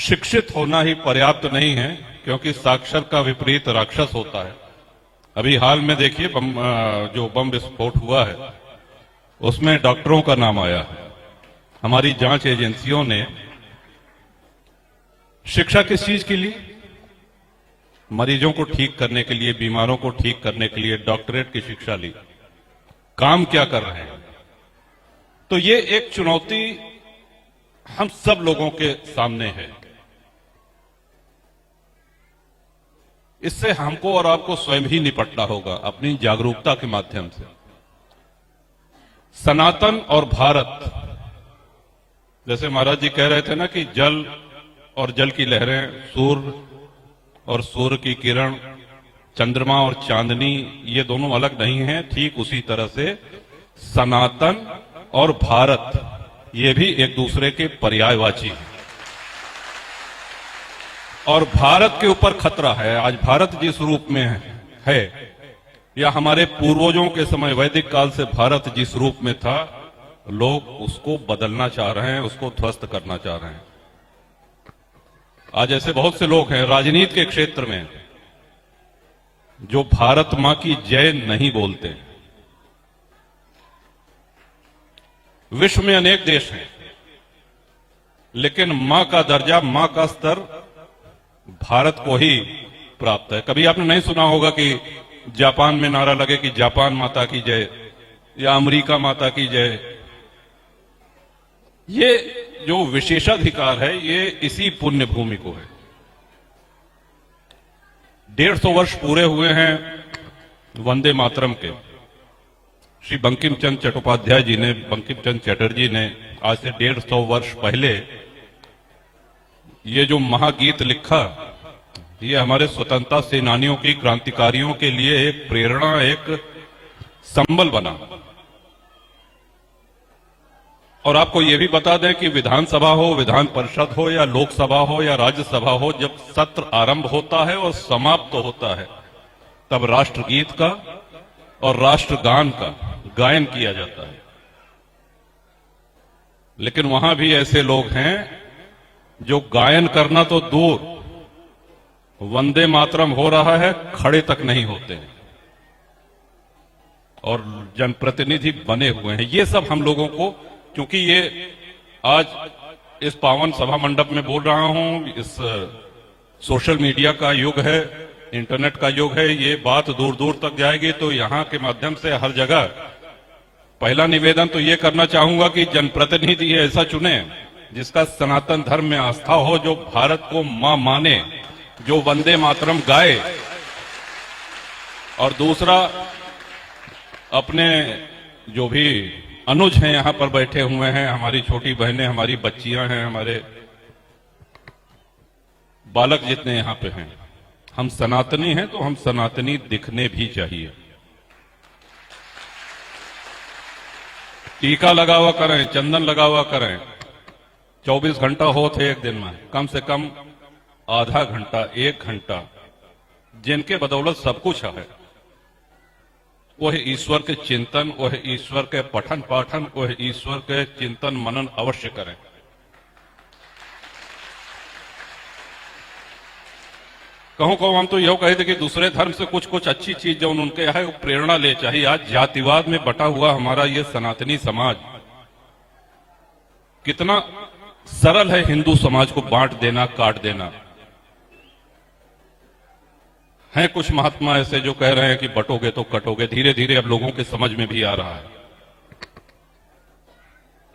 शिक्षित होना ही पर्याप्त नहीं है, क्योंकि साक्षर का विपरीत राक्षस होता है। अभी हाल में देखिए जो बम विस्फोट हुआ है उसमें डॉक्टरों का नाम आया है। हमारी जांच एजेंसियों ने शिक्षा किस चीज के लिए? मरीजों को ठीक करने के लिए, बीमारों को ठीक करने के लिए डॉक्टरेट की शिक्षा ली। काम क्या कर रहे हैं? तो ये एक चुनौती हम सब लोगों के सामने है। इससे हमको और आपको स्वयं ही निपटना होगा अपनी जागरूकता के माध्यम से। सनातन और भारत, जैसे महाराज जी कह रहे थे ना कि जल और जल की लहरें, सूर्य और सूर्य की किरण, चंद्रमा और चांदनी, ये दोनों अलग नहीं हैं। ठीक उसी तरह से सनातन और भारत, ये भी एक दूसरे के पर्यायवाची हैं। और भारत के ऊपर खतरा है। आज भारत जिस रूप में है या हमारे पूर्वजों के समय वैदिक काल से भारत जिस रूप में था, लोग उसको बदलना चाह रहे हैं, उसको ध्वस्त करना चाह रहे हैं। आज ऐसे बहुत से लोग हैं राजनीति के क्षेत्र में जो भारत मां की जय नहीं बोलते। विश्व में अनेक देश हैं, लेकिन मां का दर्जा, मां का स्तर भारत को ही प्राप्त है। कभी आपने नहीं सुना होगा कि जापान में नारा लगे कि जापान माता की जय या अमेरिका माता की जय। ये जो विशेषाधिकार है ये इसी पुण्य भूमि को है। 150 वर्ष पूरे हुए हैं वंदे मातरम के। श्री बंकिम चंद्र चट्टोपाध्याय जी ने, बंकिम चंद्र चटर्जी ने आज से 150 वर्ष पहले ये जो महागीत लिखा, ये हमारे स्वतंत्रता सेनानियों की, क्रांतिकारियों के लिए एक प्रेरणा, एक संबल बना। और आपको यह भी बता दें कि विधानसभा हो, विधान परिषद हो या लोकसभा हो या राज्यसभा हो, जब सत्र आरंभ होता है और समाप्त होता है तब राष्ट्रगीत का और राष्ट्रगान का गायन किया जाता है। लेकिन वहां भी ऐसे लोग हैं जो गायन करना तो दूर, वंदे मातरम हो रहा है, खड़े तक नहीं होते और जनप्रतिनिधि बने हुए हैं। ये सब हम लोगों को, क्योंकि ये आज इस पावन सभा मंडप में बोल रहा हूं, इस सोशल मीडिया का युग है, इंटरनेट का युग है, ये बात दूर दूर तक जाएगी। तो यहां के माध्यम से हर जगह पहला निवेदन तो ये करना चाहूंगा कि जनप्रतिनिधि ऐसा चुने जिसका सनातन धर्म में आस्था हो, जो भारत को मां माने, जो वंदे मातरम गाए। और दूसरा, अपने जो भी अनुज हैं यहां पर बैठे हुए हैं, हमारी छोटी बहनें, हमारी बच्चियां हैं, हमारे बालक जितने यहां पे हैं, हम सनातनी हैं तो हम सनातनी दिखने भी चाहिए। टीका लगा हुआ करें, चंदन लगा हुआ करें। 24 घंटा हो थे एक दिन में, कम से कम आधा घंटा, 1 घंटा, जिनके बदौलत सब कुछ है, वह ईश्वर के चिंतन, वह ईश्वर के पठन पाठन, वह ईश्वर के चिंतन मनन अवश्य करें। कहूं हम तो यह कहे थे कि दूसरे धर्म से कुछ कुछ अच्छी चीज जो उनके है वो प्रेरणा ले चाहिए। आज जातिवाद में बटा हुआ हमारा ये सनातनी समाज कितना सरल है हिंदू समाज को बांट देना, काट देना। हैं कुछ महात्मा ऐसे जो कह रहे हैं कि बटोगे तो कटोगे। धीरे धीरे अब लोगों के समझ में भी आ रहा है।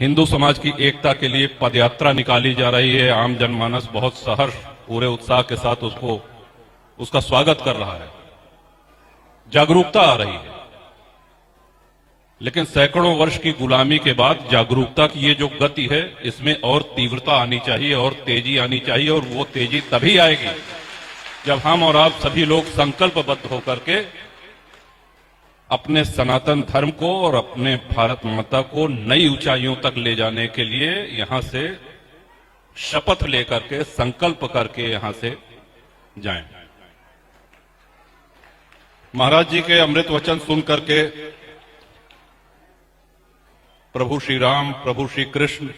हिंदू समाज की एकता के लिए पदयात्रा निकाली जा रही है। आम जनमानस बहुत सहर्ष, पूरे उत्साह के साथ उसका स्वागत कर रहा है। जागरूकता आ रही है, लेकिन सैकड़ों वर्ष की गुलामी के बाद जागरूकता की ये जो गति है, इसमें और तीव्रता आनी चाहिए और तेजी आनी चाहिए। और वो तेजी तभी आएगी जब हम और आप सभी लोग संकल्पबद्ध होकर के अपने सनातन धर्म को और अपने भारत माता को नई ऊंचाइयों तक ले जाने के लिए यहां से शपथ लेकर के, संकल्प करके यहां से जाएं। महाराज जी के अमृत वचन सुन करके प्रभु श्री राम, प्रभु श्री कृष्ण,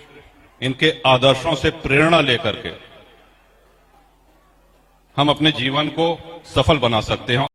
इनके आदर्शों से प्रेरणा लेकर के हम अपने जीवन को सफल बना सकते हैं।